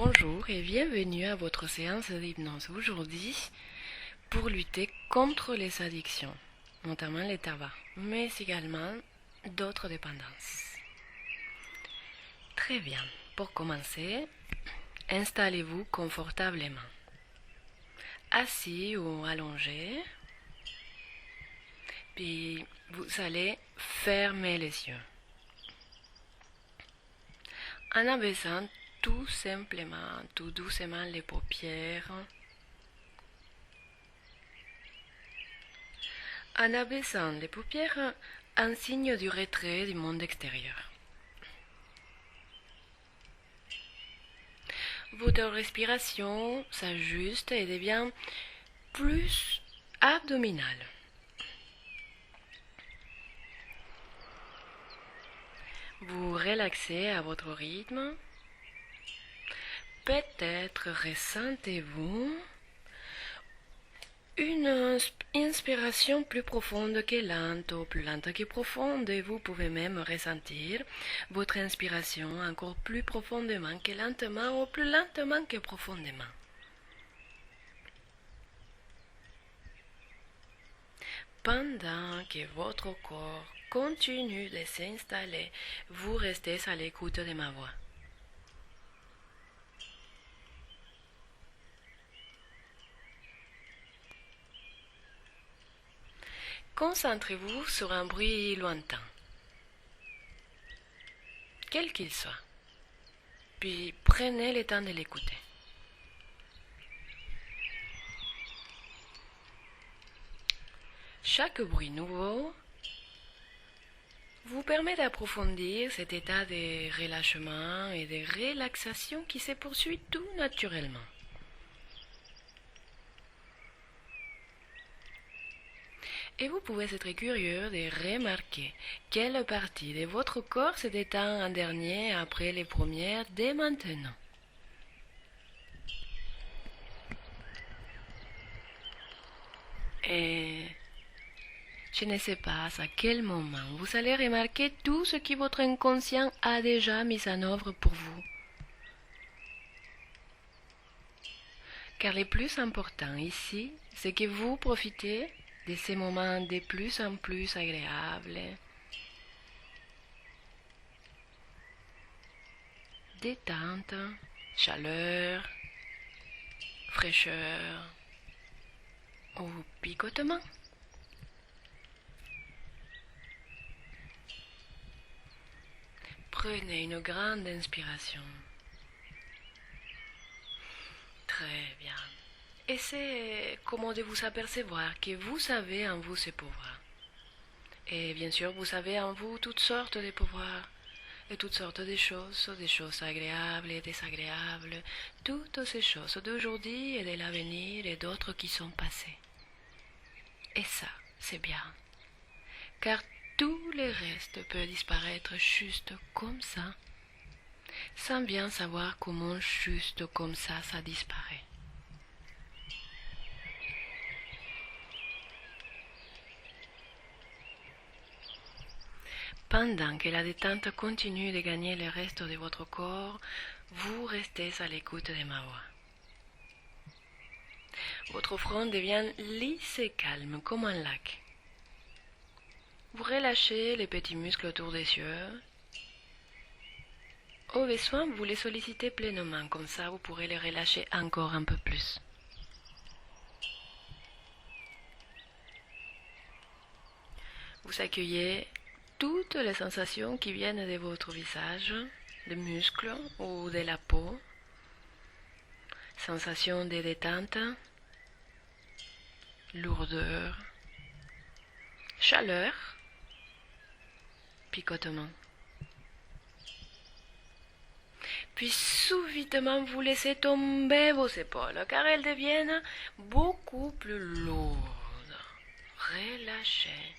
Bonjour et bienvenue à votre séance d'hypnose aujourd'hui pour lutter contre les addictions, notamment les tabacs, mais également d'autres dépendances. Très bien, pour commencer, installez-vous confortablement, assis ou allongé, puis vous allez fermer les yeux en abaissant tout simplement, tout doucement les paupières, en abaissant les paupières, un signe du retrait du monde extérieur. Votre respiration s'ajuste et devient plus abdominale. Vous relaxez à votre rythme. Peut-être ressentez-vous une inspiration plus profonde que lente ou plus lente que profonde, et vous pouvez même ressentir votre inspiration encore plus profondément que lentement ou plus lentement que profondément. Pendant que votre corps continue de s'installer, vous restez à l'écoute de ma voix. Concentrez-vous sur un bruit lointain, quel qu'il soit, puis prenez le temps de l'écouter. Chaque bruit nouveau vous permet d'approfondir cet état de relâchement et de relaxation qui se poursuit tout naturellement. Et vous pouvez être curieux de remarquer quelle partie de votre corps se détend en dernier après les premières dès maintenant. Et je ne sais pas à quel moment vous allez remarquer tout ce que votre inconscient a déjà mis en œuvre pour vous. Car le plus important ici, c'est que vous profitez de ces moments de plus en plus agréables, détente, chaleur, fraîcheur ou picotement. Prenez une grande inspiration. Très bien. Essayez comment de vous apercevoir que vous avez en vous ce pouvoir. Et bien sûr, vous avez en vous toutes sortes de pouvoirs et toutes sortes de choses agréables et désagréables, toutes ces choses d'aujourd'hui et de l'avenir et d'autres qui sont passées. Et ça, c'est bien. Car tout le reste peut disparaître juste comme ça, sans bien savoir comment juste comme ça disparaît. Pendant que la détente continue de gagner le reste de votre corps, vous restez à l'écoute de ma voix. Votre front devient lisse et calme comme un lac. Vous relâchez les petits muscles autour des yeux. Au besoin, vous les sollicitez pleinement, comme ça vous pourrez les relâcher encore un peu plus. Vous accueillez toutes les sensations qui viennent de votre visage, des muscles ou de la peau. Sensations de détente, lourdeur, chaleur, picotement. Puis subitement vous laissez tomber vos épaules car elles deviennent beaucoup plus lourdes. Relâchez,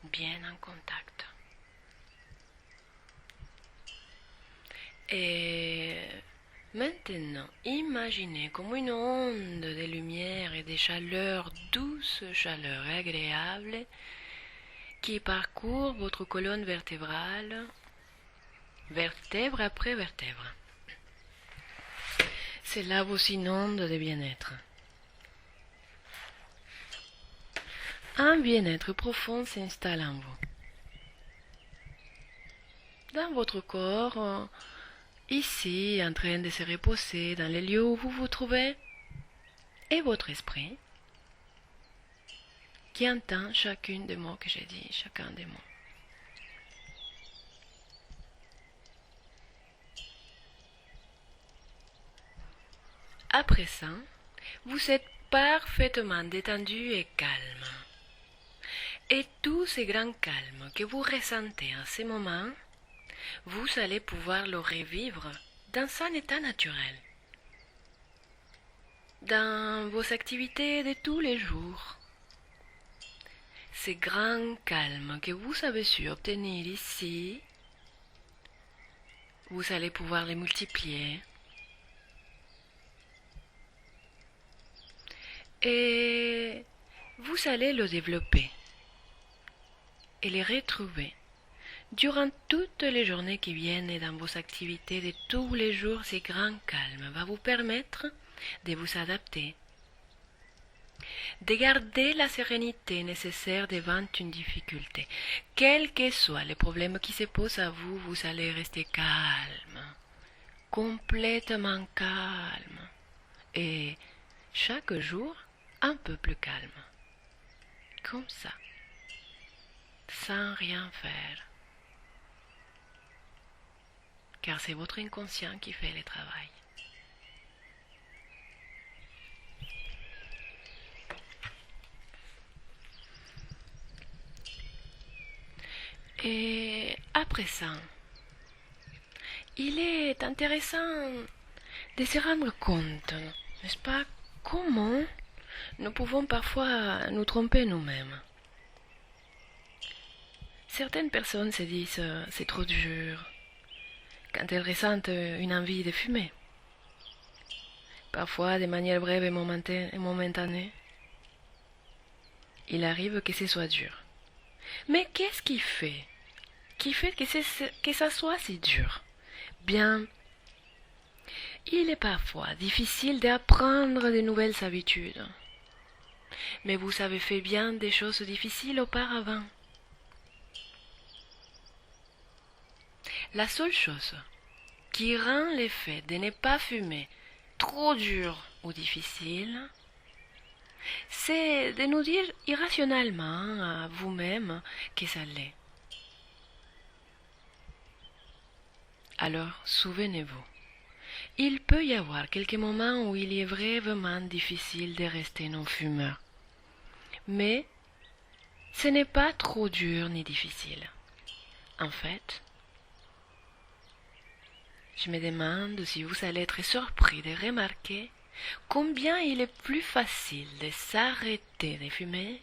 bien en contact. Et maintenant, imaginez comme une onde de lumière et de chaleur, douce chaleur agréable, qui parcourt votre colonne vertébrale, vertèbre après vertèbre. cela vous inonde de bien-être. Un bien-être profond s'installe en vous. Dans votre corps, ici, en train de se reposer dans les lieux où vous vous trouvez, et votre esprit, qui entend chacun des mots que j'ai dit, chacun des mots. À présent, vous êtes parfaitement détendu et calme. Et tout ce grand calme que vous ressentez en ce moment, vous allez pouvoir le revivre dans un état naturel, dans vos activités de tous les jours. Ce grand calme que vous avez su obtenir ici, vous allez pouvoir le multiplier. Et vous allez le développer et le retrouver durant toutes les journées qui viennent et dans vos activités de tous les jours. Ce grand calme va vous permettre de vous adapter, de garder la sérénité nécessaire devant une difficulté. Quels que soient les problèmes qui se posent à vous, vous allez rester calme, complètement calme, et chaque jour un peu plus calme, comme ça, sans rien faire, car c'est votre inconscient qui fait le travail. Et à présent, il est intéressant de se rendre compte, n'est-ce pas, comment nous pouvons parfois nous tromper nous-mêmes. Certaines personnes se disent c'est trop dur quand elles ressentent une envie de fumer, parfois de manière brève et momentanée. Il arrive que ce soit dur. Mais qu'est-ce qui fait que ça soit si dur? Bien, il est parfois difficile d'apprendre de nouvelles habitudes. Mais vous avez fait bien des choses difficiles auparavant. La seule chose qui rend le fait de ne pas fumer trop dur ou difficile, c'est de nous dire irrationnellement à vous-même que ça l'est. Alors, souvenez-vous, il peut y avoir quelques moments où il est vraiment difficile de rester non-fumeur. Mais ce n'est pas trop dur ni difficile. En fait, je me demande si vous allez être surpris de remarquer combien il est plus facile de s'arrêter de fumer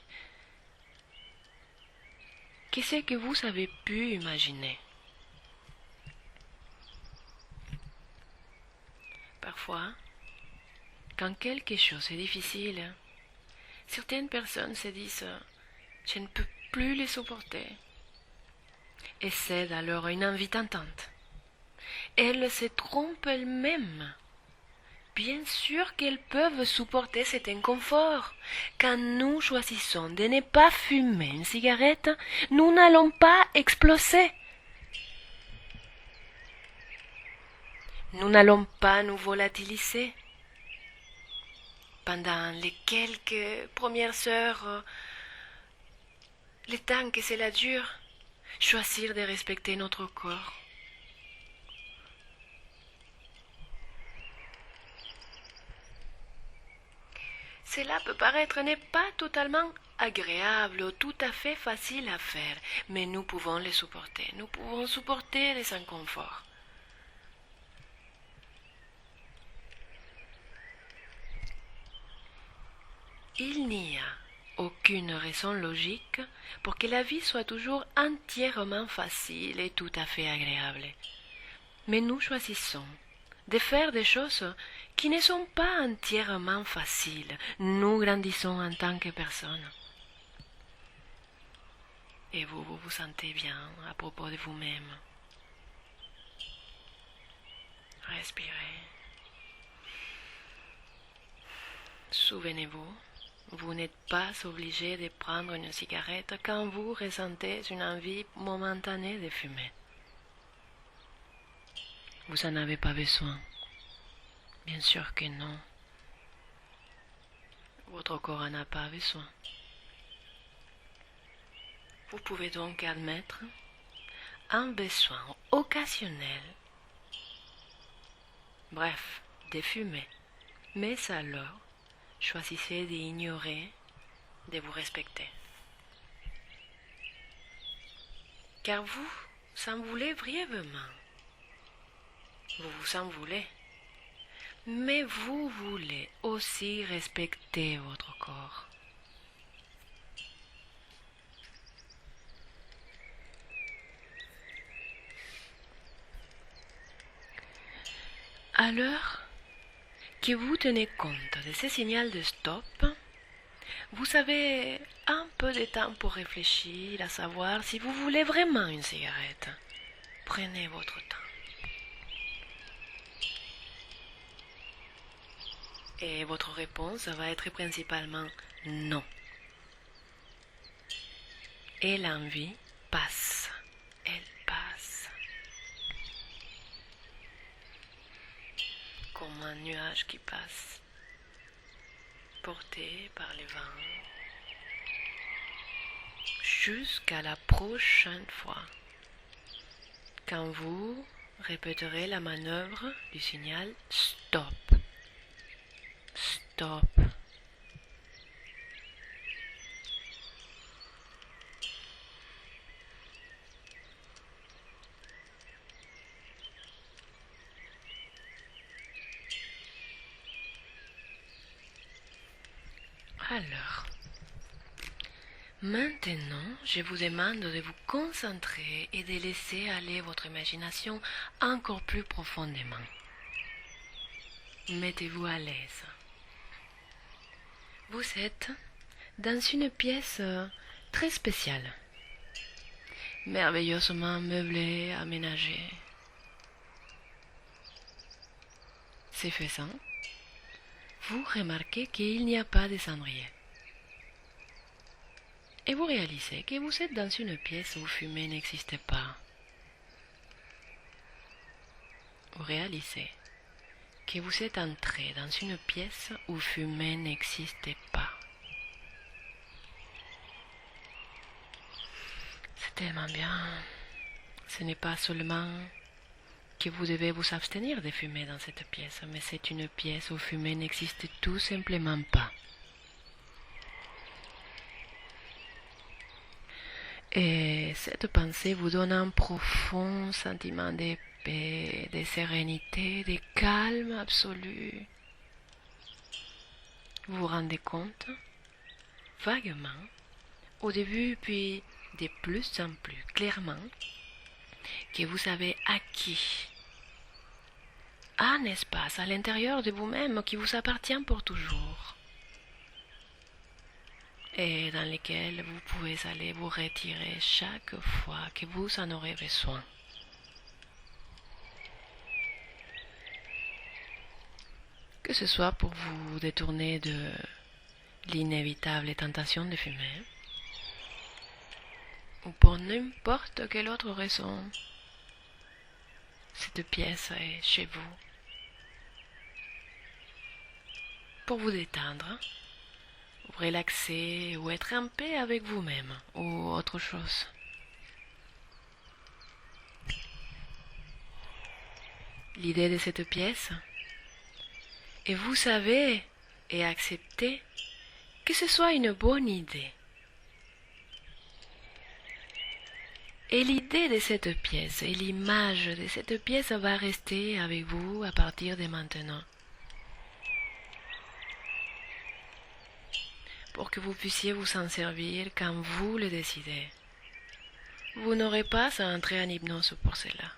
que ce que vous avez pu imaginer. Parfois, quand quelque chose est difficile, certaines personnes se disent « je ne peux plus les supporter » et cèdent alors à une envie tentante. Elles se trompent elles-mêmes. Bien sûr qu'elles peuvent supporter cet inconfort. Quand nous choisissons de ne pas fumer une cigarette, nous n'allons pas exploser. Nous n'allons pas nous volatiliser. Pendant les quelques premières heures, le temps que cela dure, choisir de respecter notre corps. Cela peut paraître n'est pas totalement agréable ou tout à fait facile à faire, mais nous pouvons les supporter. Nous pouvons supporter les inconforts. Il n'y a aucune raison logique pour que la vie soit toujours entièrement facile et tout à fait agréable. Mais nous choisissons de faire des choses qui ne sont pas entièrement faciles. Nous grandissons en tant que personne. Et vous vous sentez bien à propos de vous-même. Respirez. Souvenez-vous, vous n'êtes pas obligé de prendre une cigarette quand vous ressentez une envie momentanée de fumer. Vous n'en avez pas besoin. Bien sûr que non. Votre corps n'en a pas besoin. Vous pouvez donc admettre un besoin occasionnel, bref, de fumer. Mais alors, choisissez d'ignorer, de vous respecter. Car vous en voulez brièvement. Vous vous en voulez. Mais vous voulez aussi respecter votre corps. Alors que vous tenez compte de ces signaux de stop, vous avez un peu de temps pour réfléchir à savoir si vous voulez vraiment une cigarette. Prenez votre temps. Et votre réponse va être principalement non. Et l'envie passe. Elle passe. Comme un nuage qui passe, porté par le vent, jusqu'à la prochaine fois, quand vous répéterez la manœuvre du signal stop. Stop. Alors, maintenant, je vous demande de vous concentrer et de laisser aller votre imagination encore plus profondément. Mettez-vous à l'aise. Vous êtes dans une pièce très spéciale, merveilleusement meublée, aménagée. C'est faisant, vous remarquez qu'il n'y a pas de cendrier. Et vous réalisez que vous êtes dans une pièce où fumer n'existe pas. Vous réalisez que vous êtes entré dans une pièce où fumer n'existait pas. C'est tellement bien. Ce n'est pas seulement que vous devez vous abstenir de fumer dans cette pièce, mais c'est une pièce où fumer n'existe tout simplement pas. Et cette pensée vous donne un profond sentiment de paix, de sérénité, de calme absolu. Vous vous rendez compte, vaguement, au début, puis de plus en plus clairement, que vous avez acquis un espace à l'intérieur de vous-même qui vous appartient pour toujours et dans lequel vous pouvez aller vous retirer chaque fois que vous en aurez besoin. Que ce soit pour vous détourner de l'inévitable tentation de fumer, ou pour n'importe quelle autre raison, cette pièce est chez vous. Pour vous détendre, vous relaxer ou être en paix avec vous-même ou autre chose. L'idée de cette pièce, et vous savez et acceptez que ce soit une bonne idée. Et l'idée de cette pièce et l'image de cette pièce va rester avec vous à partir de maintenant. Pour que vous puissiez vous en servir quand vous le décidez. Vous n'aurez pas à entrer en hypnose pour cela.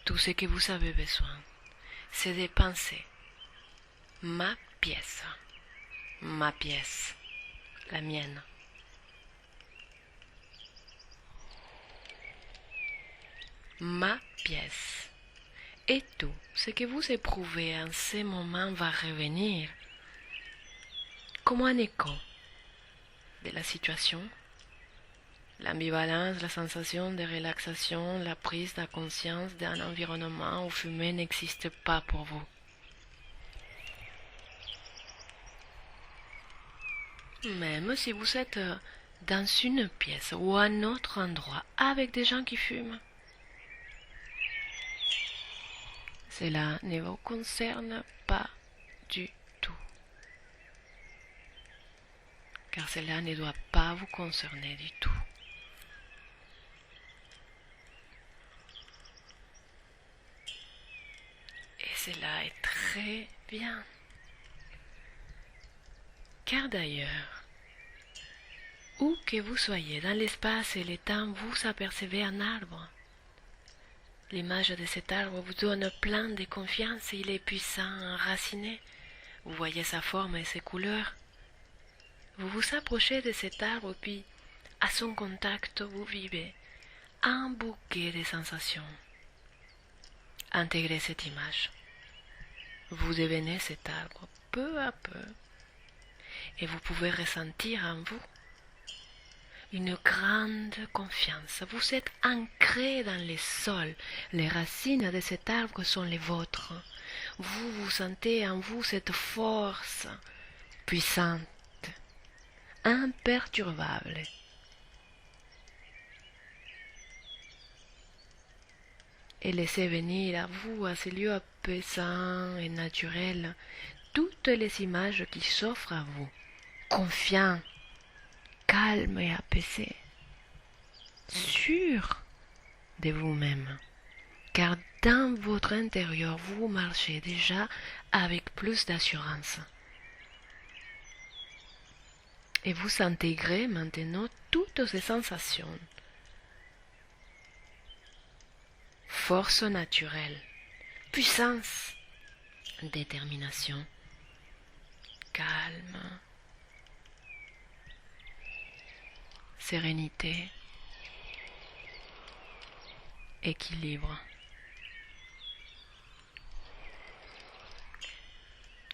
Tout ce que vous avez besoin, c'est de penser ma pièce, la mienne. Ma pièce. Et tout ce que vous éprouvez en ce moment va revenir comme un écho de la situation, l'ambivalence, la sensation de relaxation, la prise de conscience d'un environnement où fumer n'existe pas pour vous. Même si vous êtes dans une pièce ou un autre endroit avec des gens qui fument, cela ne vous concerne pas du tout. Car cela ne doit pas vous concerner du tout. Et cela est très bien. Car d'ailleurs, où que vous soyez dans l'espace et le temps, vous apercevez un arbre. L'image de cet arbre vous donne plein de confiance, il est puissant, enraciné. Vous voyez sa forme et ses couleurs. Vous vous approchez de cet arbre, puis à son contact, vous vivez un bouquet de sensations. Intégrez cette image. Vous devenez cet arbre peu à peu et vous pouvez ressentir en vous une grande confiance. Vous êtes ancré dans le sol. Les racines de cet arbre sont les vôtres. Vous sentez en vous cette force puissante, imperturbable. Et laissez venir à vous, à ces lieux apaisants et naturels, toutes les images qui s'offrent à vous, confiants, calmes et apaisés, sûrs de vous-même, car dans votre intérieur, vous marchez déjà avec plus d'assurance. Et vous intégrez maintenant toutes ces sensations. Force naturelle, puissance, détermination, calme, sérénité, équilibre.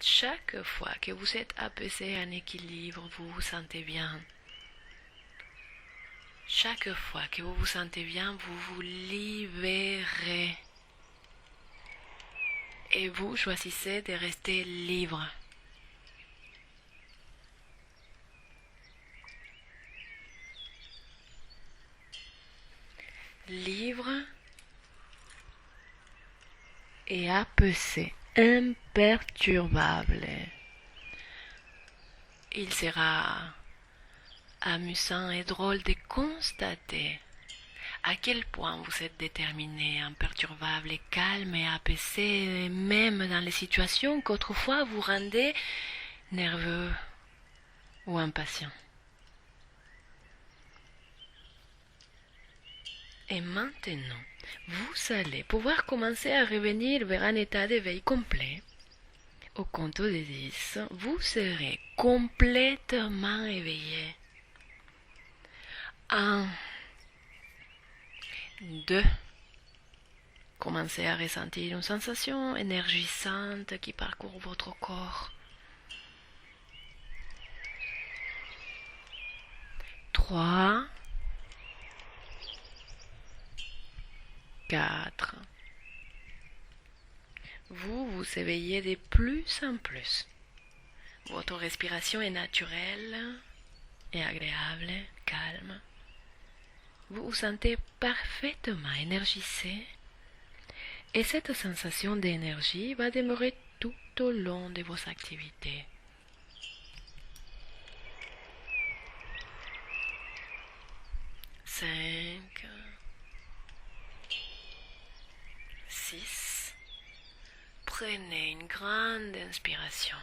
Chaque fois que vous êtes apaisé en équilibre, vous vous sentez bien. Chaque fois que vous vous sentez bien, vous vous libérez. Et vous choisissez de rester libre. Libre et apaisé, imperturbable. Il sera amusant et drôle de constater à quel point vous êtes déterminé, imperturbable, et calme et apaisé, même dans les situations qu'autrefois vous rendez nerveux ou impatient. Et maintenant, vous allez pouvoir commencer à revenir vers un état d'éveil complet. Au compte de 10, vous serez complètement éveillé. 1, 2. Commencez à ressentir une sensation énergisante qui parcourt votre corps. 3, 4. Vous vous éveillez de plus en plus. Votre respiration est naturelle et agréable, calme. Vous vous sentez parfaitement énergisé et cette sensation d'énergie va demeurer tout au long de vos activités. 5, 6. Prenez une grande inspiration.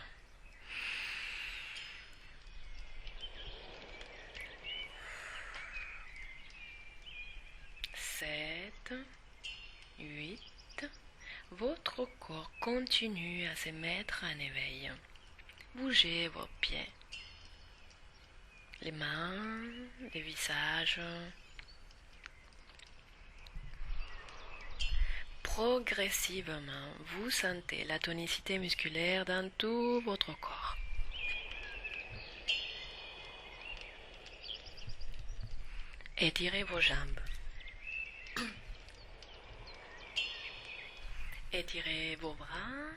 7, 8. Votre corps continue à se mettre en éveil. Bougez vos pieds, les mains, le visage. Progressivement, vous sentez la tonicité musculaire dans tout votre corps. Étirez vos jambes. Étirez vos bras,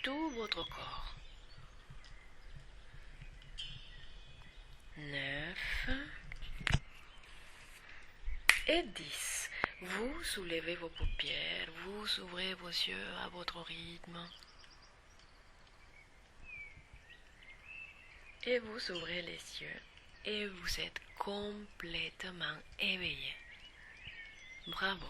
tout votre corps. 9 et 10. Vous soulevez vos paupières, vous ouvrez vos yeux à votre rythme. Et vous ouvrez les yeux et vous êtes complètement éveillé. Bravo.